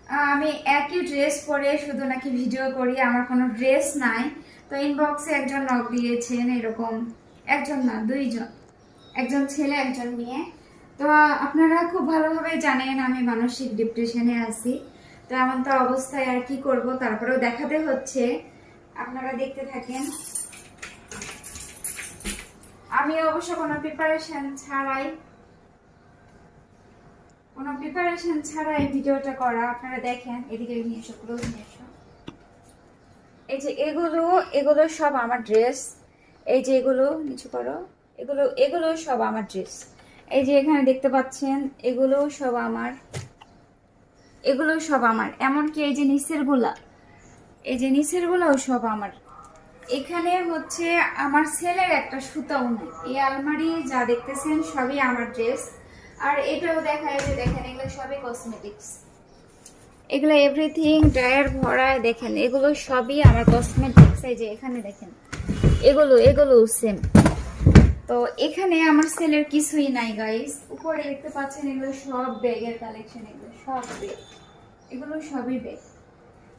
আমি একই ড্রেস পরে শুধু নাকি ভিডিও করি, আমার কোনো ড্রেস নাই। তো ইনবক্সে একজন নক দিয়েছেন, এরকম একজন না দুইজন, একজন ছেলে একজন মেয়ে। তো আপনারা খুব ভালোভাবে জানেন আমি মানসিক ডিপ্রেশনে আছি। তো এমন তো অবস্থায় আর কি করব, তারপরেও দেখাতে হচ্ছে। আপনারা দেখতে থাকেন। আমি অবশ্য কোনো প্রিপারেশন ছাড়াই ভিডিওটা করা। আপনারা দেখেন, এদিকে নিয়ে এসো, ক্লোজ নিয়ে এসো। এই যে এগুলো এগুলো সব আমার ড্রেস। এই যে এগুলো নিচু করো, এগুলো এগুলো সব আমার ড্রেস। এই যে এখানে দেখতে পাচ্ছেন, এগুলো সব আমার, এগুলো সব আমার। এমনকি এই যে নিচের গুলা, এই যে নিচের গুলাও সব আমার। এখানে হচ্ছে আমার ছেলের একটা সুতাও নেই। এই আলমারি যা দেখতেছেন সবই আমার ড্রেস। আর এটাও দেখায়, যে দেখেন এগুলো সবই কসমেটিক্স, এগুলো এভরিথিং ড্রায়ার ভরা। দেখেন এগুলো সবই আমার কসমেটিক্স। এই যে এখানে দেখেন এগুলো এগুলো সেম। তো এখানে আমার সেলের কিছুই নাই গাইস। উপরে দেখতে পাচ্ছেন এগুলো সব ব্যাগের কালেকশন, এগুলো সব ব্যাগ, এগুলো সবই ব্যাগ।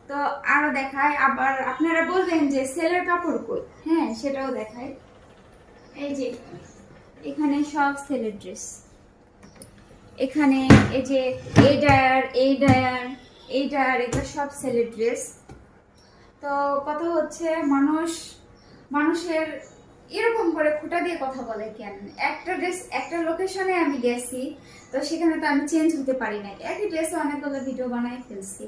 তো আরো দেখায়, আবার আপনারা বলবেন যে সেলের কাপড় কই, হ্যাঁ সেটাও দেখায়। এই যে এখানে সব সেলের ড্রেস। এখানে এই যে এই ডায়ার এই ডায়ার এই ডায়ার, এটা সব সেলের ড্রেস। তো কথা হচ্ছে, মানুষের এরকম করে খুঁটা দিয়ে কথা বলে কেন? একটা ড্রেস একটা লোকেশনে আমি গেছি, তো সেখানে তো আমি চেঞ্জ হতে পারি না। একই ড্রেসে অনেকগুলো ভিডিও বানাই ফেলছি।